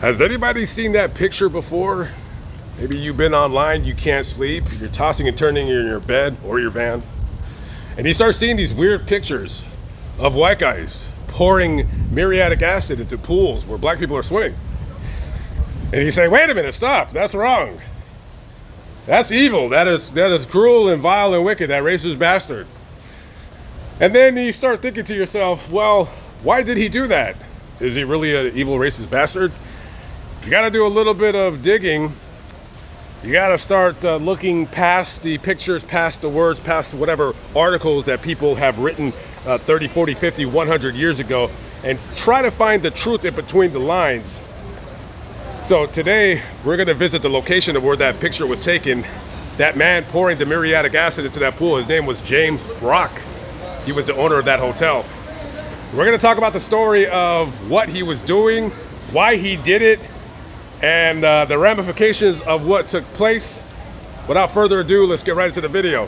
Has anybody seen that picture before? Maybe you've been online, you can't sleep, you're tossing and turning in your bed or your van, and you start seeing these weird pictures of white guys pouring muriatic acid into pools where black people are swimming. And you say, wait a minute, stop, that's wrong. That's evil, that is cruel and vile and wicked, that racist bastard. And then you start thinking to yourself, well, why did he do that? Is he really an evil racist bastard? You gotta do a little bit of digging. You gotta start looking past the pictures, past the words, past whatever articles that people have written 30, 40, 50, 100 years ago, and try to find the truth in between the lines. So today, we're gonna visit the location of where that picture was taken. That man pouring the muriatic acid into that pool, his name was James Brock. He was the owner of that hotel. We're gonna talk about the story of what he was doing, why he did it, and the ramifications of what took place. Without further ado, let's get right into the video.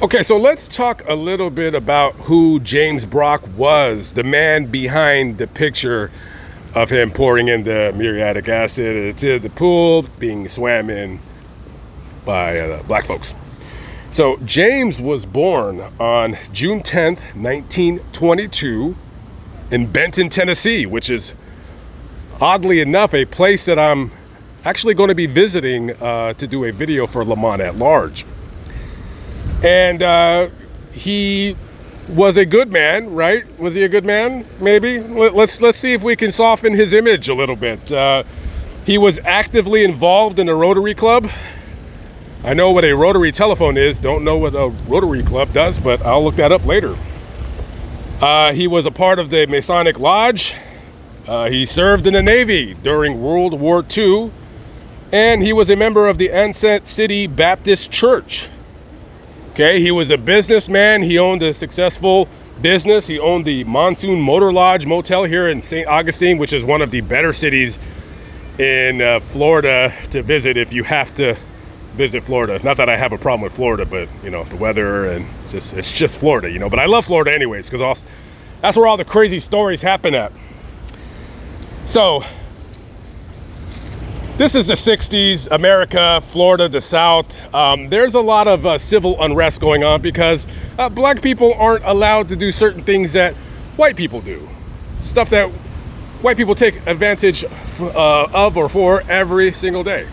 Okay, so let's talk a little bit about who James Brock was, the man behind the picture of him pouring in the muriatic acid into the pool, being swam in by black folks. So James was born on June 10th, 1922 in Benton, Tennessee, which is oddly enough a place that I'm actually going to be visiting to do a video for Lamont at Large. And he was a good man, right? Was he a good man? Maybe. Let's see if we can soften his image a little bit. He was actively involved in a Rotary Club. I know what a rotary telephone is, don't know what a Rotary Club does, but I'll look that up later. He was a part of the Masonic Lodge. He served in the Navy during World War II, and he was a member of the Ansett City Baptist Church. Okay, he was a businessman. He owned a successful business. He owned the Monsoon Motor Lodge Motel here in St. Augustine, which is one of the better cities in Florida to visit if you have to visit Florida. Not that I have a problem with Florida, but you know, the weather and it's just Florida, you know. But I love Florida anyways, because that's where all the crazy stories happen at. So this is the 60s, America, Florida, the South. There's a lot of civil unrest going on because black people aren't allowed to do certain things that white people do. Stuff that white people take advantage of or for every single day.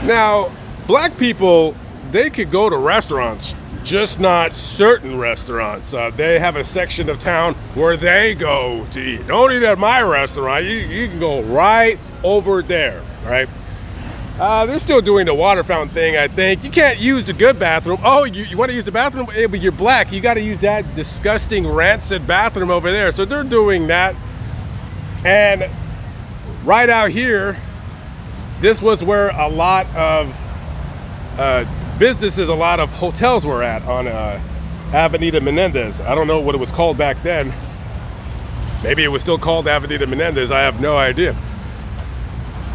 Now, black people, they could go to restaurants, just not certain restaurants. They have a section of town where they go to eat. Don't eat at my restaurant. You can go right over there, right? They're still doing the water fountain thing, I think. You can't use the good bathroom. Oh, you want to use the bathroom? Hey, but you're black. You got to use that disgusting, rancid bathroom over there. So they're doing that. And right out here, this was where a lot of businesses, a lot of hotels were at on Avenida Menendez. I don't know what it was called back then. Maybe it was still called Avenida Menendez. I have no idea.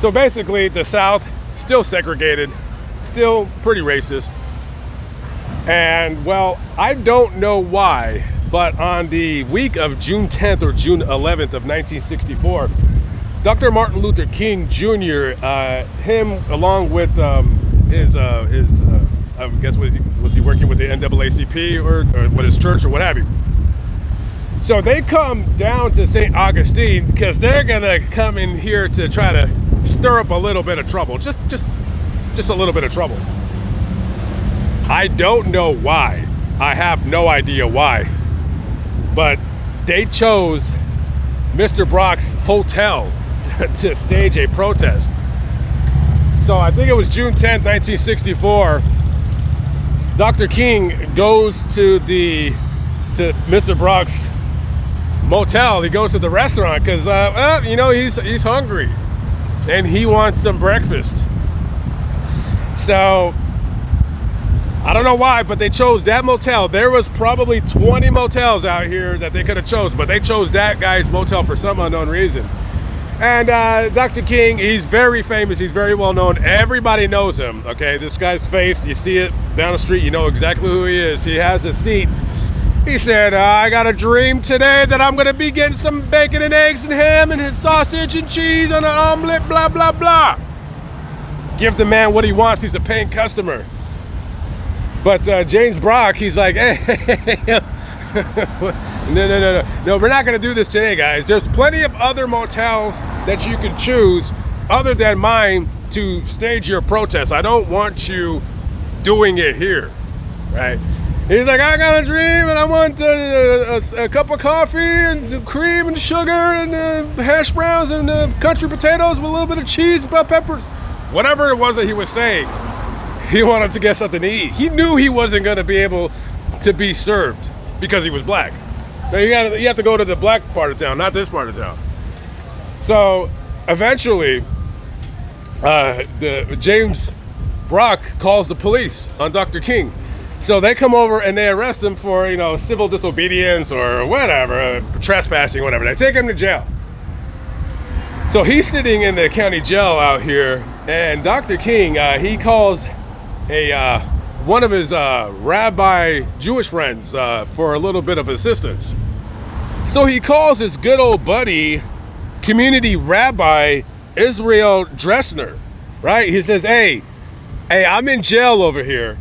So basically, the South, still segregated, still pretty racist. And well, I don't know why, but on the week of June 10th or June 11th of 1964, Dr. Martin Luther King Jr., him along with his I guess was he working with the NAACP or with his church or what have you. So they come down to St. Augustine because they're gonna come in here to try to stir up a little bit of trouble, just a little bit of trouble. I don't know why. I have no idea why, but they chose Mr. Brock's hotel to stage a protest. So I think it was June 10th, 1964. Dr. King goes to Mr. Brock's motel. He goes to the restaurant because, you know, he's hungry and he wants some breakfast. So I don't know why, but they chose that motel. There was probably 20 motels out here that they could have chose, but they chose that guy's motel for some unknown reason. And Dr. King, he's very famous. He's very well known. Everybody knows him. Okay, this guy's face, you see it down the street, you know exactly who he is. He has a seat He said, I got a dream today that I'm going to be getting some bacon and eggs and ham and sausage and cheese on an omelet, blah, blah, blah. Give the man what he wants. He's a paying customer. But James Brock, he's like, hey, no, we're not going to do this today, guys. There's plenty of other motels that you can choose other than mine to stage your protest. I don't want you doing it here, right? He's like, I got a dream and I want a cup of coffee and some cream and sugar and hash browns and country potatoes with a little bit of cheese and bell peppers. Whatever it was that he was saying, he wanted to get something to eat. He knew he wasn't going to be able to be served because he was black. Now you have to go to the black part of town, not this part of town. So eventually, James Brock calls the police on Dr. King. So they come over and they arrest him for, civil disobedience or whatever, trespassing, whatever. They take him to jail. So he's sitting in the county jail out here, and Dr. King, he calls one of his rabbi Jewish friends for a little bit of assistance. So he calls his good old buddy, community rabbi Israel Dressner, right? He says, hey, I'm in jail over here,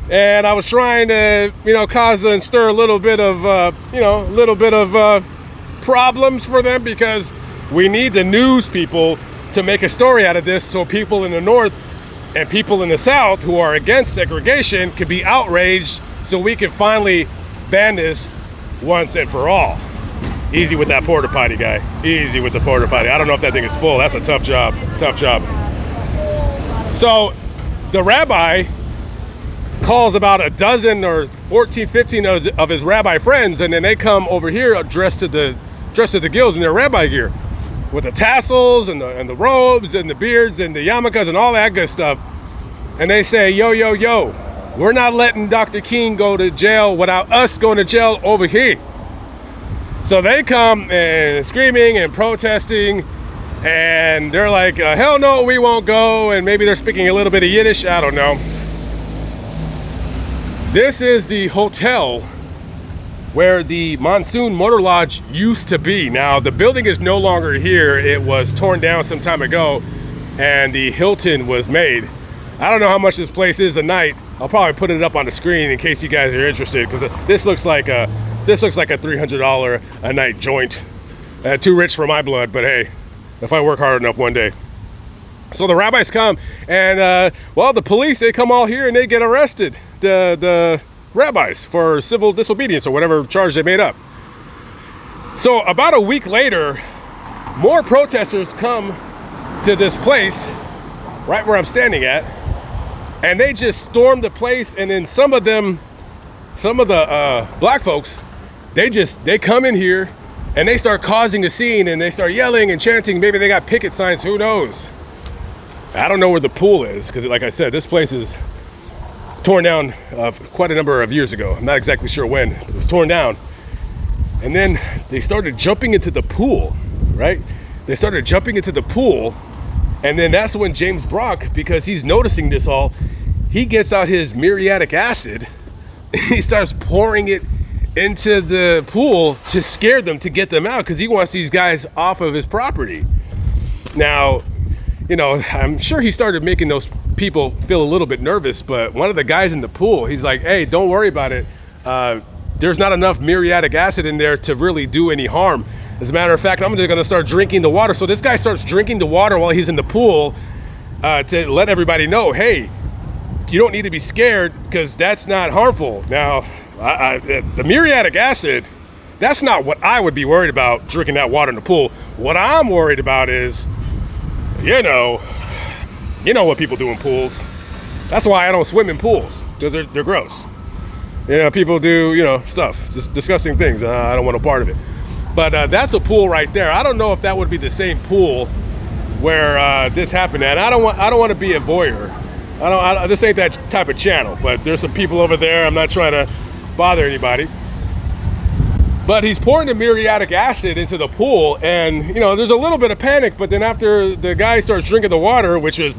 and I was trying to, cause and stir a little bit of, problems for them because we need the news people to make a story out of this so people in the North and people in the South who are against segregation can be outraged so we can finally ban this once and for all. Easy with that porta potty, guy. Easy with the porta potty. I don't know if that thing is full. That's a tough job. Tough job. So the rabbi calls about a dozen or 14, 15 of his rabbi friends, and then they come over here dressed to the gills in their rabbi gear, with the tassels and the robes and the beards and the yarmulkes and all that good stuff. And they say, yo, we're not letting Dr. King go to jail without us going to jail over here. So they come and screaming and protesting, and they're like, hell no, we won't go. And maybe they're speaking a little bit of Yiddish, I don't know. This is the hotel where the Monsoon Motor Lodge used to be. Now, the building is no longer here. It was torn down some time ago, and the Hilton was made. I don't know how much this place is a night. I'll probably put it up on the screen in case you guys are interested, because this looks like a $300 a night joint. Too rich for my blood, but hey, if I work hard enough one day. So the rabbis come, and the police, they come all here and they get arrested. The rabbis for civil disobedience or whatever charge they made up. So about a week later, more protesters come to this place right where I'm standing at, and they just storm the place. And then some of the black folks, they come in here and they start causing a scene, and they start yelling and chanting. Maybe they got picket signs, who knows? I don't know where the pool is, because like I said, this place is torn down quite a number of years ago. I'm not exactly sure when, but it was torn down. And then they started jumping into the pool, right? They started jumping into the pool, and then that's when James Brock, because he's noticing this all, he gets out his muriatic acid, and he starts pouring it into the pool to scare them, to get them out, because he wants these guys off of his property. Now, I'm sure he started making those people feel a little bit nervous, but one of the guys in the pool, he's like, hey, don't worry about it. There's not enough muriatic acid in there to really do any harm. As a matter of fact, I'm just gonna start drinking the water. So this guy starts drinking the water while he's in the pool to let everybody know, hey, you don't need to be scared because that's not harmful. Now, the muriatic acid, that's not what I would be worried about, drinking that water in the pool. What I'm worried about is, you know what people do in pools. That's why I don't swim in pools, because they're gross. People do, stuff, just disgusting things. I don't want no part of it. But that's a pool right there. I don't know if that would be the same pool where this happened at. I don't want to be a voyeur. This ain't that type of channel, but there's some people over there. I'm not trying to bother anybody. But he's pouring the muriatic acid into the pool, and there's a little bit of panic. But then after the guy starts drinking the water, which is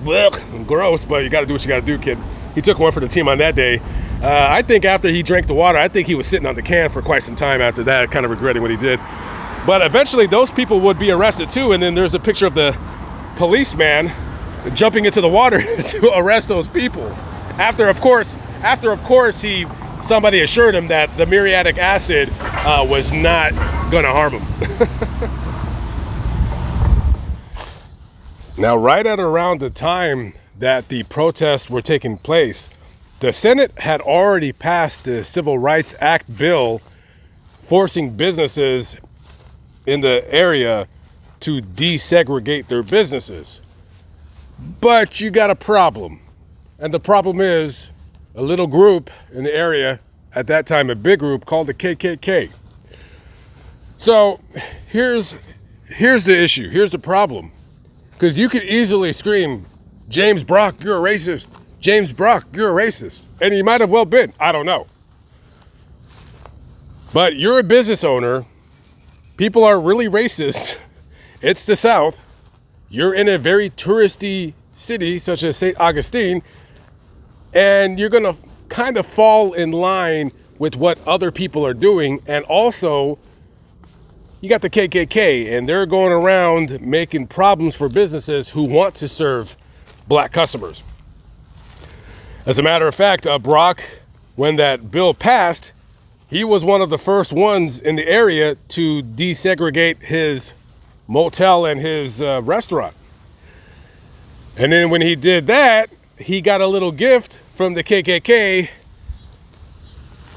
gross, but you got to do what you got to do, kid. He took one for the team on that day. I think after he drank the water, I think he was sitting on the can for quite some time after that, kind of regretting what he did. But eventually those people would be arrested too. And then there's a picture of the policeman jumping into the water to arrest those people. After of course, somebody assured him that the muriatic acid was not gonna harm him. Now, right at around the time that the protests were taking place, the Senate had already passed the Civil Rights Act bill forcing businesses in the area to desegregate their businesses. But you got a problem. And the problem is a little group in the area, at that time a big group called the KKK. So here's the issue. Here's the problem. Because you could easily scream, James Brock, you're a racist. James Brock, you're a racist. And he might have well been. I don't know. But you're a business owner. People are really racist. It's the South. You're in a very touristy city such as St. Augustine. And you're going to kind of fall in line with what other people are doing. And also, you got the KKK, and they're going around making problems for businesses who want to serve black customers. As a matter of fact, Brock, when that bill passed, he was one of the first ones in the area to desegregate his motel and his restaurant. And then when he did that, he got a little gift from the KKK,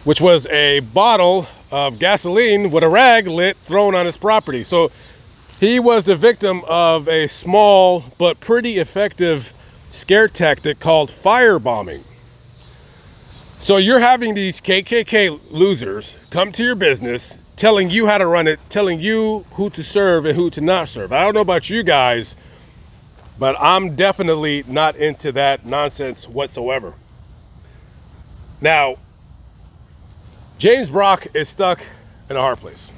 which was a bottle of gasoline with a rag lit thrown on his property. So he was the victim of a small but pretty effective scare tactic called firebombing. So you're having these KKK losers come to your business, telling you how to run it, telling you who to serve and who to not serve. I don't know about you guys, but I'm definitely not into that nonsense whatsoever. Now, James Brock is stuck in a hard place.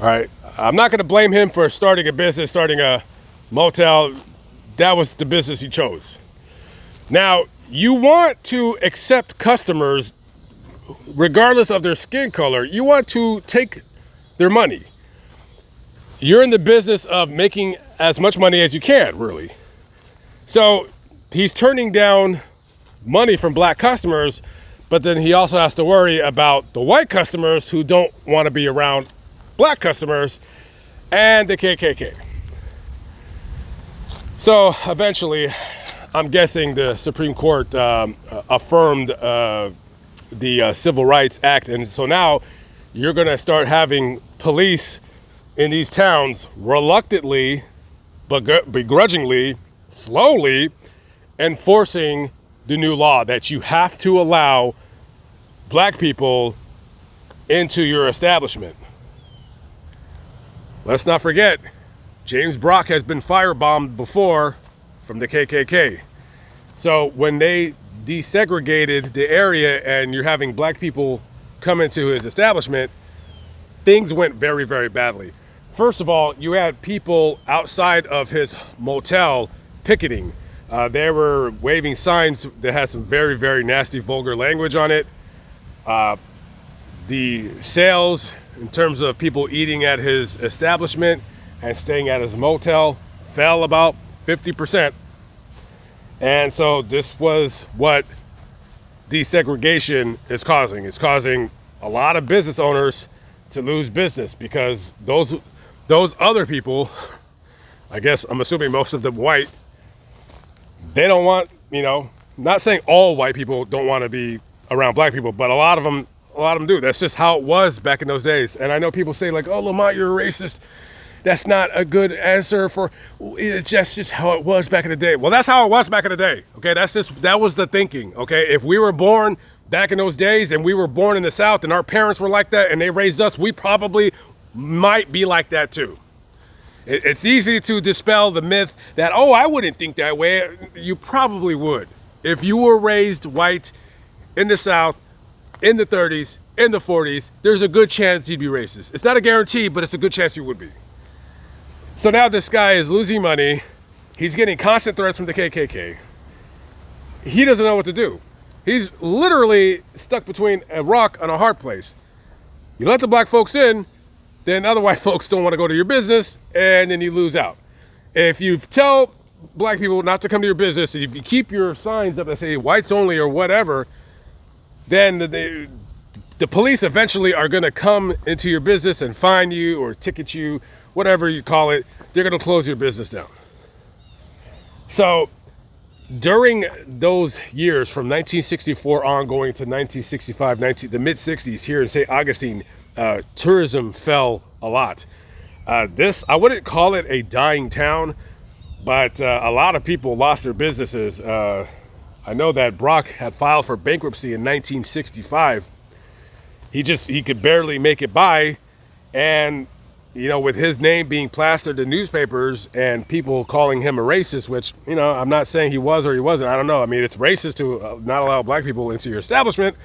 All right. I'm not going to blame him for starting a business, starting a motel. That was the business he chose. Now, you want to accept customers regardless of their skin color. You want to take their money. You're in the business of making as much money as you can, really. So he's turning down money from black customers, but then he also has to worry about the white customers who don't want to be around black customers and the KKK. So eventually, I'm guessing the Supreme Court affirmed the Civil Rights Act. And so now you're going to start having police in these towns reluctantly, but begrudgingly, slowly enforcing the new law that you have to allow black people into your establishment. Let's not forget, James Brock has been firebombed before from the KKK. So when they desegregated the area and you're having black people come into his establishment, things went very, very badly. First of all, you had people outside of his motel picketing. They were waving signs that had some very, very nasty, vulgar language on it. The sales, in terms of people eating at his establishment and staying at his motel, fell about 50%. And so this was what desegregation is causing. It's causing a lot of business owners to lose business because those other people, I guess I'm assuming most of them white, they don't want, not saying all white people don't want to be around black people, but a lot of them do. That's just how it was back in those days. And I know people say like, oh, Lamont, you're a racist. That's not a good answer for, it's just how it was back in the day. Well, that's how it was back in the day. Okay, that was the thinking. Okay, if we were born back in those days and we were born in the South and our parents were like that and they raised us, we probably might be like that too. It's easy to dispel the myth that, oh, I wouldn't think that way. You probably would. If you were raised white in the South in the 30s, in the 40s, there's a good chance you'd be racist. It's not a guarantee, but it's a good chance you would be. So now this guy is losing money. He's getting constant threats from the KKK. He doesn't know what to do. He's literally stuck between a rock and a hard place. You let the black folks in, then other white folks don't want to go to your business, and then you lose out. If you tell black people not to come to your business, and if you keep your signs up that say whites only or whatever, then the police eventually are going to come into your business and fine you or ticket you, whatever you call it. They're going to close your business down. So during those years from 1964 on going to 1965, the mid 60s here in St. Augustine, tourism fell a lot. I wouldn't call it a dying town, but a lot of people lost their businesses. I know that Brock had filed for bankruptcy in 1965. He could barely make it by, and with his name being plastered in newspapers and people calling him a racist, which I'm not saying he was or he wasn't. I don't know. I mean, it's racist to not allow black people into your establishment.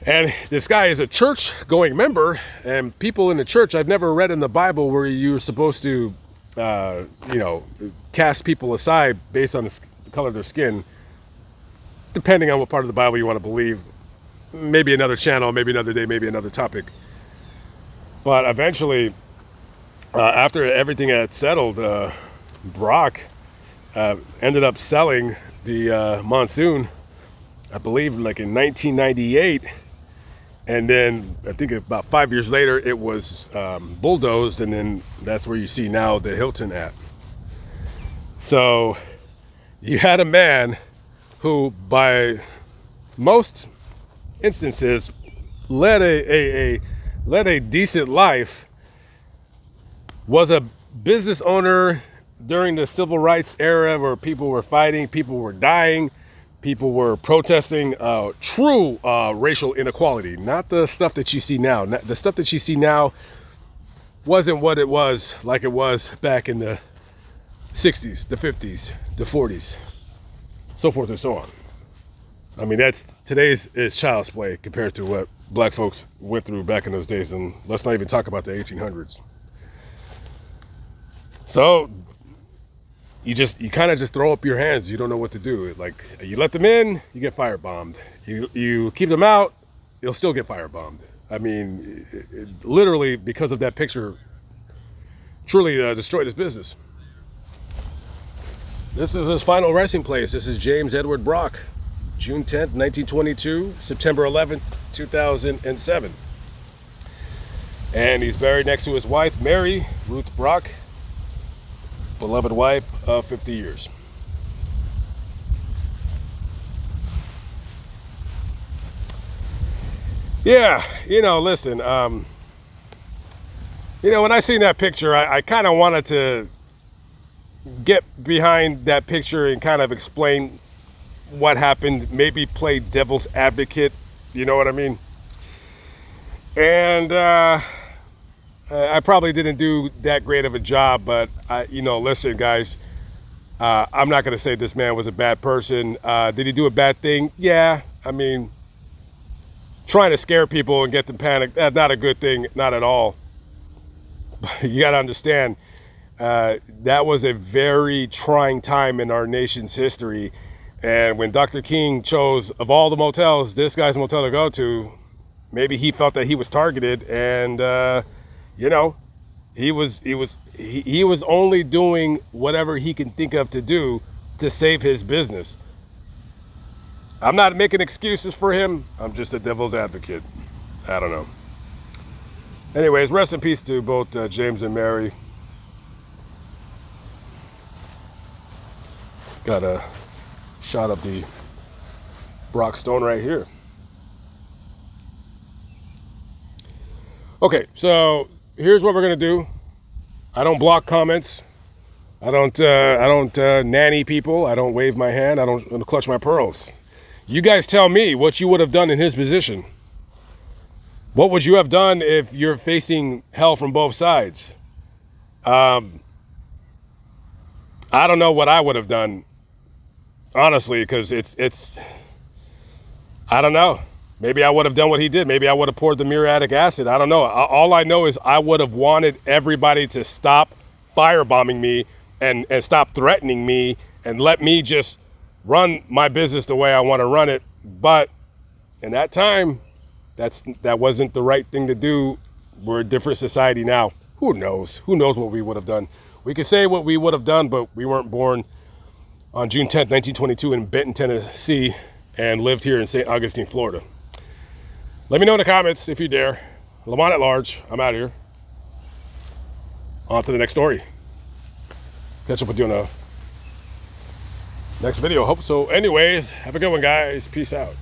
And this guy is a church-going member, and people in the church, I've never read in the Bible where you're supposed to, cast people aside based on the color of their skin, depending on what part of the Bible you want to believe. Maybe another channel, maybe another day, maybe another topic. But eventually, after everything had settled, Brock ended up selling the Monsoon, I believe, like in 1998. And then I think about 5 years later, it was bulldozed, and then that's where you see now the Hilton at. So you had a man who, by most instances, led a decent life, was a business owner during the civil rights era where people were fighting, people were dying, people were protesting true racial inequality, not the stuff that you see now. The stuff that you see now wasn't what it was like it was back in the 60s, the 50s, the 40s, so forth and so on. I mean, today's is child's play compared to what black folks went through back in those days, and let's not even talk about the 1800s. So you kind of just throw up your hands. You don't know what to do. Like, you let them in, you get firebombed. You keep them out, you'll still get firebombed. I mean, literally, because of that picture, truly destroyed his business. This is his final resting place. This is James Edward Brock, June 10th, 1922, September 11th, 2007. And he's buried next to his wife, Mary Ruth Brock, beloved wife of 50 years. Yeah, listen, when I seen that picture, I kind of wanted to get behind that picture and kind of explain what happened, maybe play devil's advocate, you know what I mean? And I probably didn't do that great of a job, but listen, guys, I'm not going to say this man was a bad person. Did he do a bad thing? Yeah. I mean, trying to scare people and get them panicked, that's not a good thing, not at all. You got to understand, that was a very trying time in our nation's history. And when Dr. King chose, of all the motels, this guy's motel to go to, maybe he felt that he was targeted, and he was only doing whatever he can think of to do to save his business. I'm not making excuses for him. I'm just a devil's advocate. I don't know. Anyways, rest in peace to both James and Mary. Got a shot of the Brock Stone right here. Okay, so here's what we're gonna do. I don't block comments. I don't nanny people. I don't wave my hand. I don't clutch my pearls. You guys tell me what you would have done in his position. What would you have done if you're facing hell from both sides? I don't know what I would have done, honestly, because it's I don't know. Maybe I would have done what he did. Maybe I would have poured the muriatic acid. I don't know. All I know is I would have wanted everybody to stop firebombing me and stop threatening me and let me just run my business the way I want to run it. But in that time, that wasn't the right thing to do. We're a different society now. Who knows? Who knows what we would have done? We could say what we would have done, but we weren't born on June 10th, 1922 in Benton, Tennessee, and lived here in St. Augustine, Florida. Let me know in the comments if you dare. Lamont at large. I'm out of here. On to the next story. Catch up with you on the next video. Hope so. Anyways, have a good one, guys. Peace out.